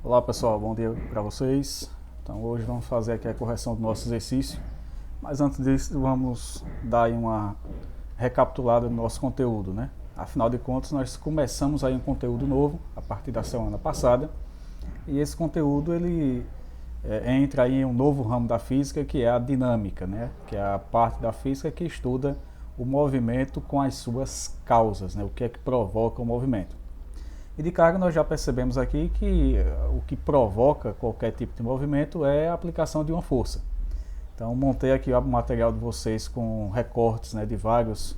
Olá pessoal, bom dia para vocês. Então hoje vamos fazer aqui a correção do nosso exercício, mas antes disso vamos dar aí uma recapitulada do nosso conteúdo, né? Afinal de contas nós começamos aí um conteúdo novo a partir da semana passada e esse conteúdo ele entra aí em um novo ramo da física que é a dinâmica, né? Que é a parte da física que estuda o movimento com as suas causas, né? O que é que provoca o movimento. E de carga nós já percebemos aqui que o que provoca qualquer tipo de movimento é a aplicação de uma força. Então montei aqui o material de vocês com recortes, né, de vários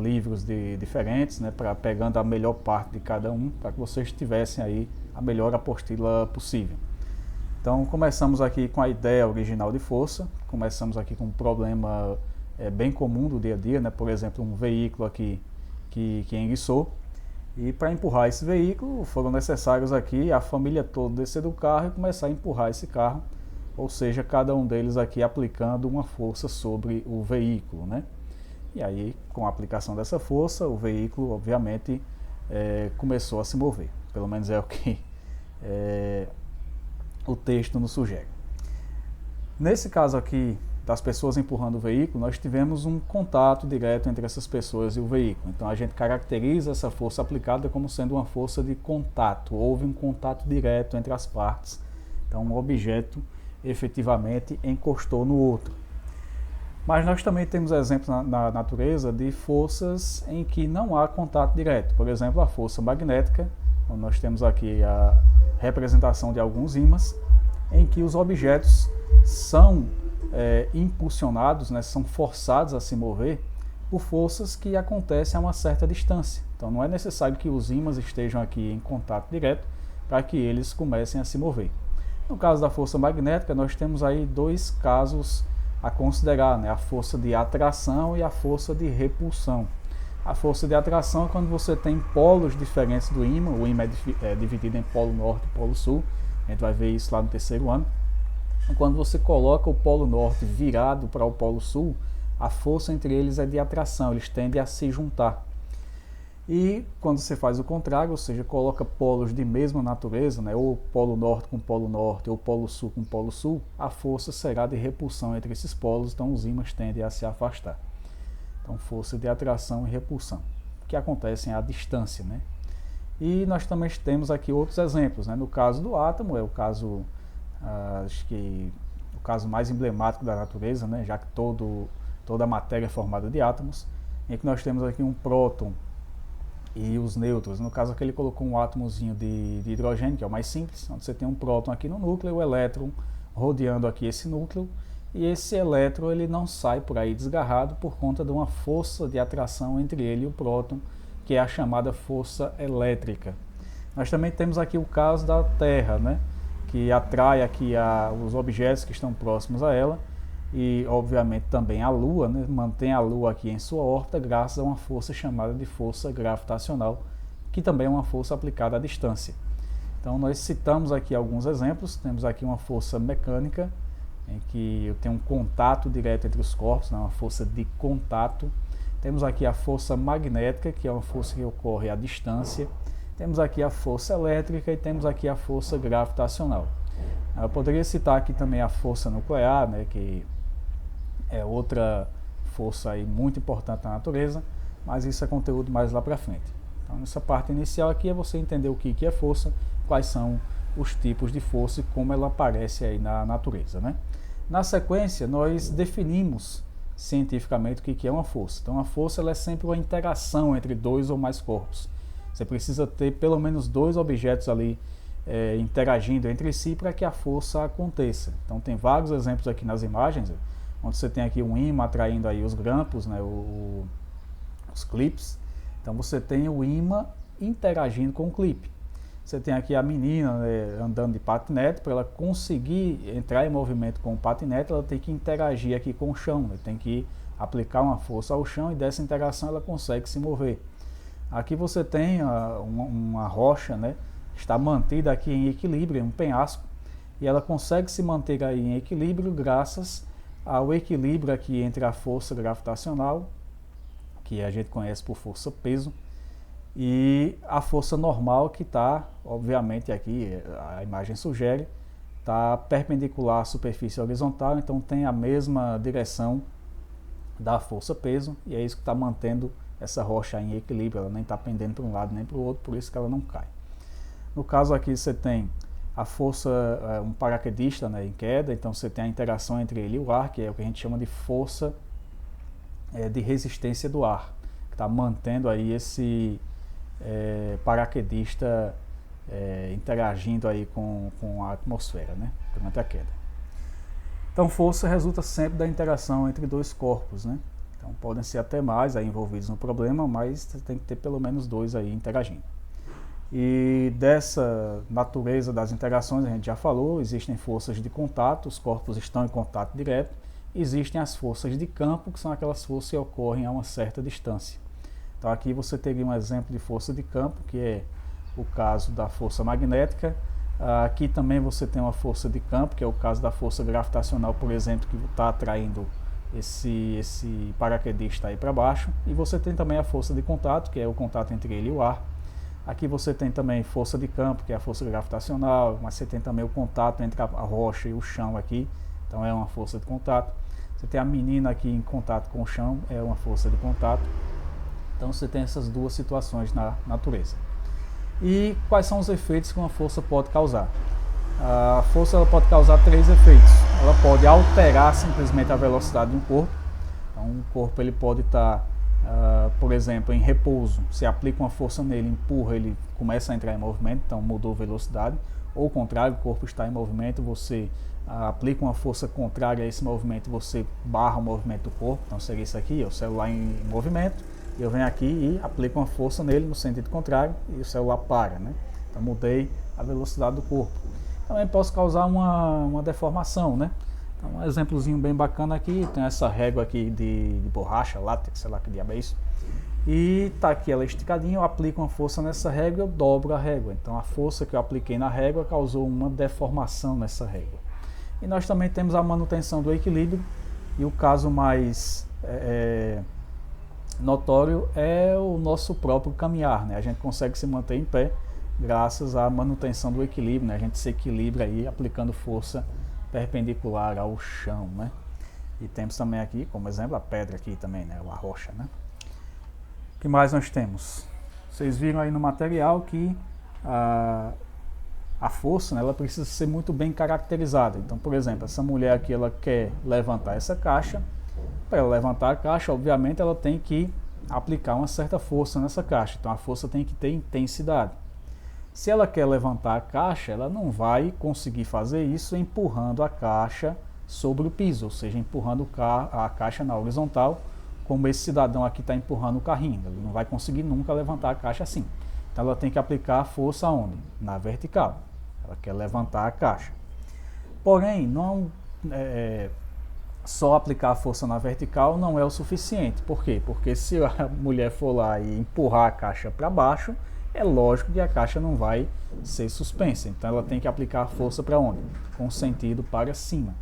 livros diferentes, né, pegando a melhor parte de cada um, para que vocês tivessem aí a melhor apostila possível. Então começamos aqui com a ideia original de força, começamos aqui com um problema bem comum do dia a dia, né, por exemplo, um veículo aqui que enguiçou. E para empurrar esse veículo foram necessários aqui a família toda descer do carro e começar a empurrar esse carro, ou seja, cada um deles aqui aplicando uma força sobre o veículo, né? E aí, com a aplicação dessa força, o veículo, obviamente, começou a se mover. Pelo menos é o que o texto nos sugere. Nesse caso aqui, das pessoas empurrando o veículo, nós tivemos um contato direto entre essas pessoas e o veículo. Então a gente caracteriza essa força aplicada como sendo uma força de contato. Houve um contato direto entre as partes. Então um objeto efetivamente encostou no outro. Mas nós também temos exemplos na natureza de forças em que não há contato direto. Por exemplo, a força magnética, onde nós temos aqui a representação de alguns ímãs, em que os objetos são impulsionados, né, são forçados a se mover por forças que acontecem a uma certa distância. Então não é necessário que os ímãs estejam aqui em contato direto para que eles comecem a se mover. No caso da força magnética, nós temos aí dois casos a considerar, né, a força de atração e a força de repulsão. A força de atração é quando você tem polos diferentes do ímã, o ímã é dividido em polo norte e polo sul, a gente vai ver isso lá no terceiro ano. Quando você coloca o polo norte virado para o polo sul, a força entre eles é de atração, eles tendem a se juntar. E quando você faz o contrário, ou seja, coloca polos de mesma natureza, né, ou polo norte com polo norte, ou polo sul com polo sul, a força será de repulsão entre esses polos, então os ímãs tendem a se afastar. Então, força de atração e repulsão, que acontecem à distância, né? E nós também temos aqui outros exemplos, né? No caso do átomo, é o caso acho que o caso mais emblemático da natureza, né, já que toda a matéria é formada de átomos, em que nós temos aqui um próton e os nêutrons. No caso aqui ele colocou um átomozinho de hidrogênio, que é o mais simples, onde você tem um próton aqui no núcleo, o elétron rodeando aqui esse núcleo, e esse elétron ele não sai por aí desgarrado por conta de uma força de atração entre ele e o próton, que é a chamada força elétrica. Nós também temos aqui o caso da Terra, né, que atrai aqui os objetos que estão próximos a ela e, obviamente, também a Lua, né, mantém a Lua aqui em sua órbita graças a uma força chamada de força gravitacional, que também é uma força aplicada à distância. Então, nós citamos aqui alguns exemplos. Temos aqui uma força mecânica, em que eu tenho um contato direto entre os corpos, né, uma força de contato. Temos aqui a força magnética, que é uma força que ocorre à distância. Temos aqui a força elétrica e temos aqui a força gravitacional. Eu poderia citar aqui também a força nuclear, né, que é outra força aí muito importante na natureza, mas isso é conteúdo mais lá para frente. Então, nessa parte inicial aqui é você entender o que é força, quais são os tipos de força e como ela aparece aí na natureza, né? Na sequência, nós definimos cientificamente o que é uma força. Então, a força ela é sempre uma interação entre dois ou mais corpos. Você precisa ter pelo menos dois objetos ali interagindo entre si para que a força aconteça. Então tem vários exemplos aqui nas imagens, onde você tem aqui um ímã atraindo aí os grampos, né, os clips. Então você tem o ímã interagindo com o clipe. Você tem aqui a menina, né, andando de patinete. Para ela conseguir entrar em movimento com o patinete, ela tem que interagir aqui com o chão, né, tem que aplicar uma força ao chão e dessa interação ela consegue se mover. Aqui você tem uma rocha, né, está mantida aqui em equilíbrio, um penhasco, e ela consegue se manter aí em equilíbrio graças ao equilíbrio aqui entre a força gravitacional, que a gente conhece por força-peso, e a força normal que está, obviamente aqui a imagem sugere, está perpendicular à superfície horizontal, então tem a mesma direção da força-peso, e é isso que está mantendo essa rocha em equilíbrio, ela nem está pendendo para um lado nem para o outro, por isso que ela não cai. No caso aqui você tem a força, um paraquedista, né, em queda, então você tem a interação entre ele e o ar, que é o que a gente chama de força de resistência do ar, que está mantendo aí esse paraquedista interagindo aí com a atmosfera, né, durante a queda. Então força resulta sempre da interação entre dois corpos, né? Então podem ser até mais aí envolvidos no problema, mas tem que ter pelo menos dois aí interagindo. E dessa natureza das interações a gente já falou, existem forças de contato, os corpos estão em contato direto, existem as forças de campo, que são aquelas forças que ocorrem a uma certa distância. Então aqui você teria um exemplo de força de campo, que é o caso da força magnética. Aqui também você tem uma força de campo, que é o caso da força gravitacional, por exemplo, que está atraindo esse paraquedista aí para baixo. E você tem também a força de contato, que é o contato entre ele e o ar. Aqui você tem também força de campo, que é a força gravitacional, mas você tem também o contato entre a rocha e o chão aqui, então é uma força de contato. Você tem a menina aqui em contato com o chão, é uma força de contato. Então você tem essas duas situações na natureza. E quais são os efeitos que uma força pode causar? A força ela pode causar três efeitos. Ela pode alterar simplesmente a velocidade de um corpo. Então um corpo ele pode estar, por exemplo, em repouso. Você aplica uma força nele, empurra, ele começa a entrar em movimento, então mudou a velocidade. Ou o contrário, o corpo está em movimento, você aplica uma força contrária a esse movimento, você barra o movimento do corpo. Então seria isso aqui, o celular em movimento. Eu venho aqui e aplico uma força nele no sentido contrário e o celular para, né? Então mudei a velocidade do corpo. Também posso causar uma deformação, né? Então, um exemplozinho bem bacana aqui, tem essa régua aqui de borracha, látex, sei lá que diabo é isso. E tá aqui ela esticadinha, eu aplico uma força nessa régua, eu dobro a régua. Então a força que eu apliquei na régua causou uma deformação nessa régua. E nós também temos a manutenção do equilíbrio, e o caso mais notório é o nosso próprio caminhar, né? A gente consegue se manter em pé graças à manutenção do equilíbrio, né? A gente se equilibra aí aplicando força perpendicular ao chão, né? E temos também aqui, como exemplo, a pedra aqui também, né? A rocha, né? O que mais nós temos? Vocês viram aí no material que a força, né, ela precisa ser muito bem caracterizada. Então, por exemplo, essa mulher aqui, ela quer levantar essa caixa. Para ela levantar a caixa, obviamente, ela tem que aplicar uma certa força nessa caixa. Então, a força tem que ter intensidade. Se ela quer levantar a caixa, ela não vai conseguir fazer isso empurrando a caixa sobre o piso, ou seja, empurrando a caixa na horizontal, como esse cidadão aqui está empurrando o carrinho. Ele não vai conseguir nunca levantar a caixa assim. Então, ela tem que aplicar a força onde? Na vertical. Ela quer levantar a caixa. Porém, não só aplicar a força na vertical não é o suficiente. Por quê? Porque se a mulher for lá e empurrar a caixa para baixo, é lógico que a caixa não vai ser suspensa. Então ela tem que aplicar a força para onde? Com sentido para cima.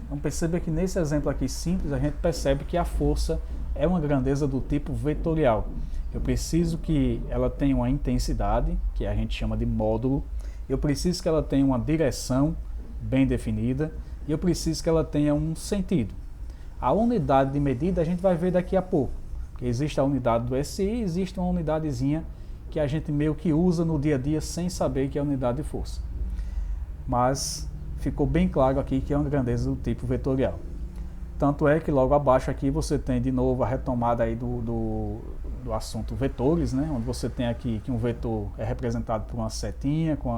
Então perceba que nesse exemplo aqui simples, a gente percebe que a força é uma grandeza do tipo vetorial. Eu preciso que ela tenha uma intensidade, que a gente chama de módulo. Eu preciso que ela tenha uma direção bem definida. E eu preciso que ela tenha um sentido. A unidade de medida a gente vai ver daqui a pouco. Porque existe a unidade do SI, existe uma unidadezinha que a gente meio que usa no dia a dia sem saber que é a unidade de força. Mas ficou bem claro aqui que é uma grandeza do tipo vetorial. Tanto é que logo abaixo aqui você tem de novo a retomada aí do assunto vetores, né? Onde você tem aqui que um vetor é representado por uma setinha com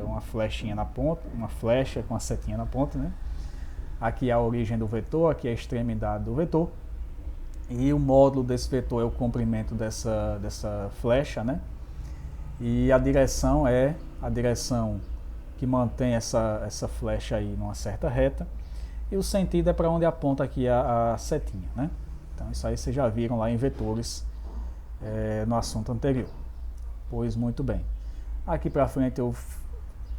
uma flechinha na ponta, uma flecha com a setinha na ponta, né? Aqui é a origem do vetor, aqui é a extremidade do vetor. E o módulo desse vetor é o comprimento dessa flecha, né? E a direção é a direção que mantém essa flecha aí numa certa reta. E o sentido é para onde aponta aqui a setinha, né? Então isso aí vocês já viram lá em vetores no assunto anterior. Pois muito bem. Aqui para frente eu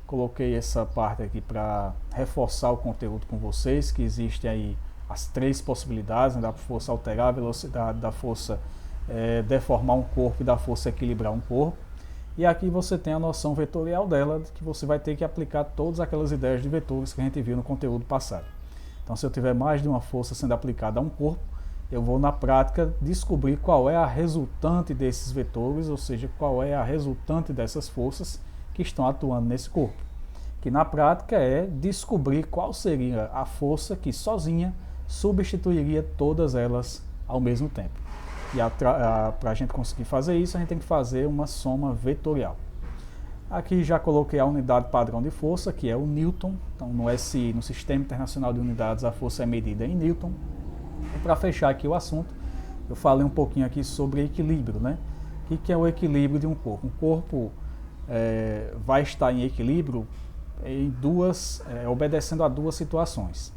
coloquei essa parte aqui para reforçar o conteúdo com vocês, que existem aí as três possibilidades, né, da força alterar a velocidade, da força deformar um corpo e dar força a equilibrar um corpo. E aqui você tem a noção vetorial dela, que você vai ter que aplicar todas aquelas ideias de vetores que a gente viu no conteúdo passado. Então, se eu tiver mais de uma força sendo aplicada a um corpo, eu vou na prática descobrir qual é a resultante desses vetores, ou seja, qual é a resultante dessas forças que estão atuando nesse corpo. Que na prática é descobrir qual seria a força que sozinha substituiria todas elas ao mesmo tempo. E para a gente conseguir fazer isso, a gente tem que fazer uma soma vetorial. Aqui já coloquei a unidade padrão de força, que é o Newton. Então, no SI, no Sistema Internacional de Unidades, a força é medida em Newton. E para fechar aqui o assunto, eu falei um pouquinho aqui sobre equilíbrio, né? O que é o equilíbrio de um corpo? Um corpo vai estar em equilíbrio obedecendo a duas situações.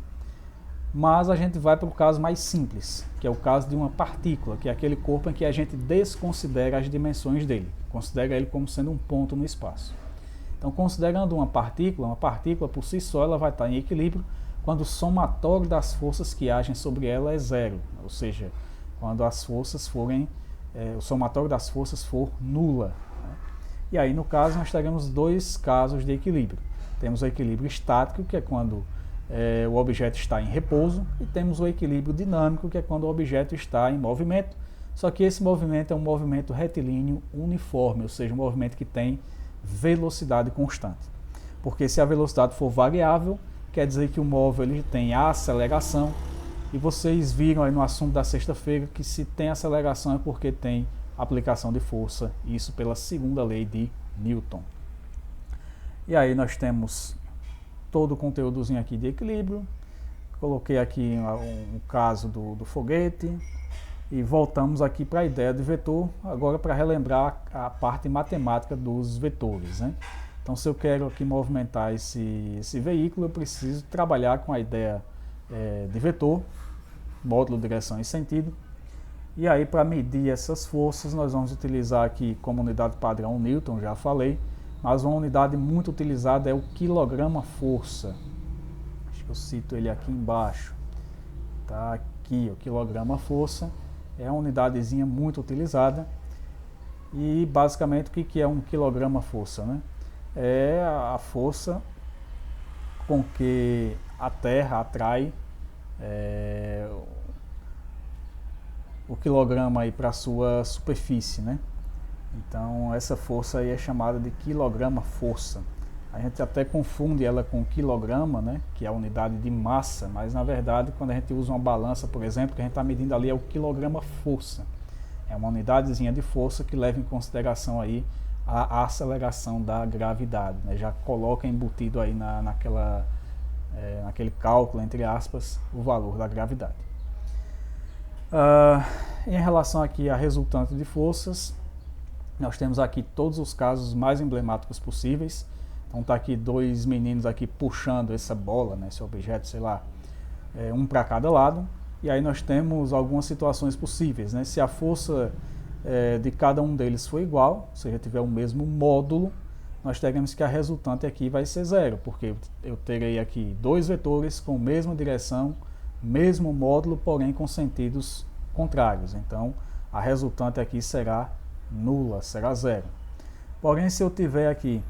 Mas a gente vai para o caso mais simples, que é o caso de uma partícula, que é aquele corpo em que a gente desconsidera as dimensões dele, considera ele como sendo um ponto no espaço. Então, considerando uma partícula por si só, ela vai estar em equilíbrio quando o somatório das forças que agem sobre ela é zero, ou seja, quando as forças o somatório das forças for nula. Né? E aí, no caso, nós teremos dois casos de equilíbrio. Temos o equilíbrio estático, que é quando o objeto está em repouso, e temos o equilíbrio dinâmico, que é quando o objeto está em movimento, só que esse movimento é um movimento retilíneo uniforme, ou seja, um movimento que tem velocidade constante. Porque se a velocidade for variável, quer dizer que o móvel ele tem a aceleração, e vocês viram aí no assunto da sexta-feira que se tem aceleração é porque tem aplicação de força, isso pela segunda lei de Newton. E aí nós temos todo o conteúdozinho aqui de equilíbrio. Coloquei aqui um caso do foguete e voltamos aqui para a ideia de vetor, agora para relembrar a parte matemática dos vetores, né? Então, se eu quero aqui movimentar esse veículo, eu preciso trabalhar com a ideia de vetor, módulo, direção e sentido. E aí, para medir essas forças, nós vamos utilizar aqui como unidade padrão Newton, já falei, mas uma unidade muito utilizada é o quilograma-força. Acho que eu cito ele aqui embaixo. Tá aqui, o quilograma-força é uma unidadezinha muito utilizada. E basicamente o que é um quilograma-força, né? É a força com que a Terra atrai o quilograma aí para a sua superfície, né? Então essa força aí é chamada de quilograma-força. A gente até confunde ela com quilograma, né, que é a unidade de massa, mas na verdade quando a gente usa uma balança, por exemplo, que a gente está medindo ali é o quilograma-força. É uma unidadezinha de força que leva em consideração aí a aceleração da gravidade, né? Já coloca embutido aí naquele cálculo, entre aspas, o valor da gravidade. Em relação aqui a resultante de forças, nós temos aqui todos os casos mais emblemáticos possíveis. Então tá aqui dois meninos aqui puxando essa bola, né, esse objeto, sei lá, um para cada lado. E aí nós temos algumas situações possíveis, né? Se a força de cada um deles for igual, ou seja, tiver o mesmo módulo, nós teremos que a resultante aqui vai ser zero, porque eu terei aqui dois vetores com a mesma direção, mesmo módulo, porém com sentidos contrários. Então a resultante aqui será nula, será zero. Porém, se eu tiver aqui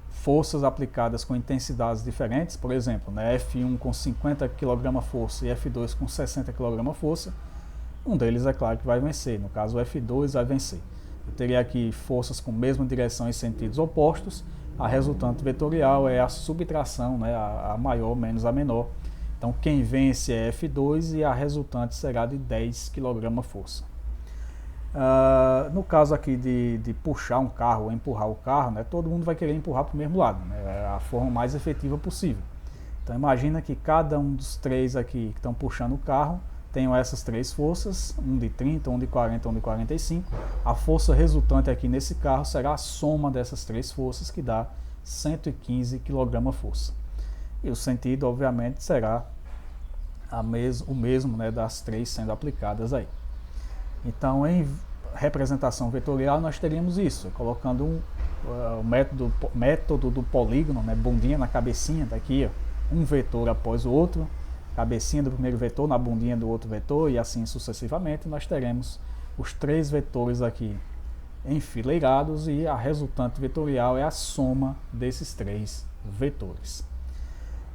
forças aplicadas com intensidades diferentes, por exemplo, né, F1 com 50 kg força e F2 com 60 kg força, um deles é claro que vai vencer, no caso o F2 vai vencer. Eu teria aqui forças com mesma direção e sentidos opostos, a resultante vetorial é a subtração, né, a maior menos a menor. Então quem vence é F2 e a resultante será de 10 kg força. No caso aqui de puxar um carro ou empurrar o carro, né, todo mundo vai querer empurrar para o mesmo lado, né, é a forma mais efetiva possível. Então imagina que cada um dos três aqui que estão puxando o carro tenham essas três forças, um de 30, um de 40, um de 45. A força resultante aqui nesse carro será a soma dessas três forças, que dá 115 kg força. E o sentido, obviamente, será o mesmo, né, das três sendo aplicadas aí. Então, em representação vetorial, nós teríamos isso, colocando o método do polígono, né, bundinha na cabecinha, daqui, ó, um vetor após o outro, cabecinha do primeiro vetor na bundinha do outro vetor e assim sucessivamente, nós teremos os 3 vetores aqui enfileirados e a resultante vetorial é a soma desses 3 vetores.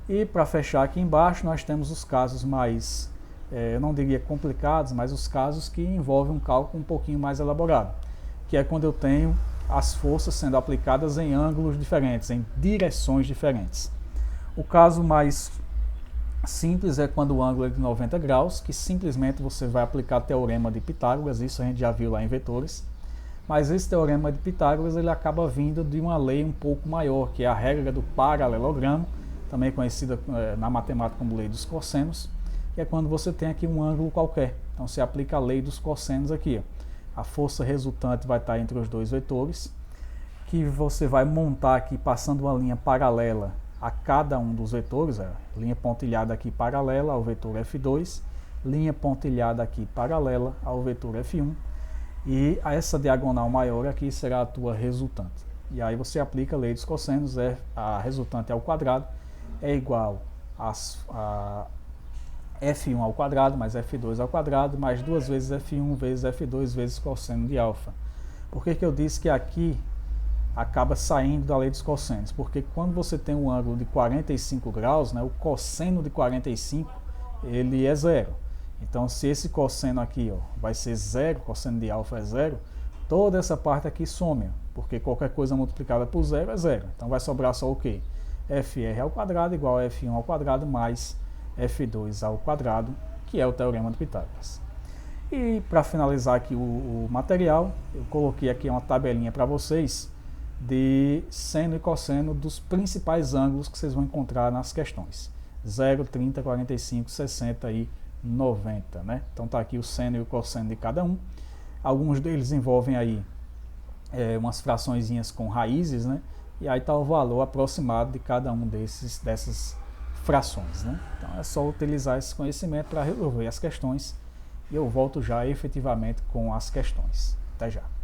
E para fechar aqui embaixo, nós temos os casos mais, eu não diria complicados, mas os casos que envolvem um cálculo um pouquinho mais elaborado, que é quando eu tenho as forças sendo aplicadas em ângulos diferentes, em direções diferentes. O caso mais simples é quando o ângulo é de 90 graus, que simplesmente você vai aplicar teorema de Pitágoras, isso a gente já viu lá em vetores, mas esse teorema de Pitágoras ele acaba vindo de uma lei um pouco maior, que é a regra do paralelogramo, também conhecida na matemática como lei dos cossenos, que é quando você tem aqui um ângulo qualquer. Então você aplica a lei dos cossenos aqui. A força resultante vai estar entre os 2 vetores, que você vai montar aqui passando uma linha paralela a cada um dos vetores, linha pontilhada aqui paralela ao vetor F2, linha pontilhada aqui paralela ao vetor F1, e essa diagonal maior aqui será a tua resultante. E aí você aplica a lei dos cossenos, a resultante ao quadrado é igual a F1 ao quadrado mais F2 ao quadrado mais 2 vezes F1 vezes F2 vezes cosseno de alfa. Por que eu disse que aqui acaba saindo da lei dos cossenos? Porque quando você tem um ângulo de 45 graus, né, o cosseno de 45 ele é zero. Então se esse cosseno aqui vai ser zero, cosseno de alfa é zero, toda essa parte aqui some, porque qualquer coisa multiplicada por zero é zero. Então vai sobrar só o quê? Fr ao quadrado igual a F1 ao quadrado mais F2 ao quadrado, que é o teorema de Pitágoras. E para finalizar aqui o material, eu coloquei aqui uma tabelinha para vocês de seno e cosseno dos principais ângulos que vocês vão encontrar nas questões. 0, 30, 45, 60 e 90, né? Então tá aqui o seno e o cosseno de cada um. Alguns deles envolvem aí umas fraçõezinhas com raízes, né? E aí está o valor aproximado de cada um dessas frações, né? Então é só utilizar esse conhecimento para resolver as questões e eu volto já efetivamente com as questões. Até já!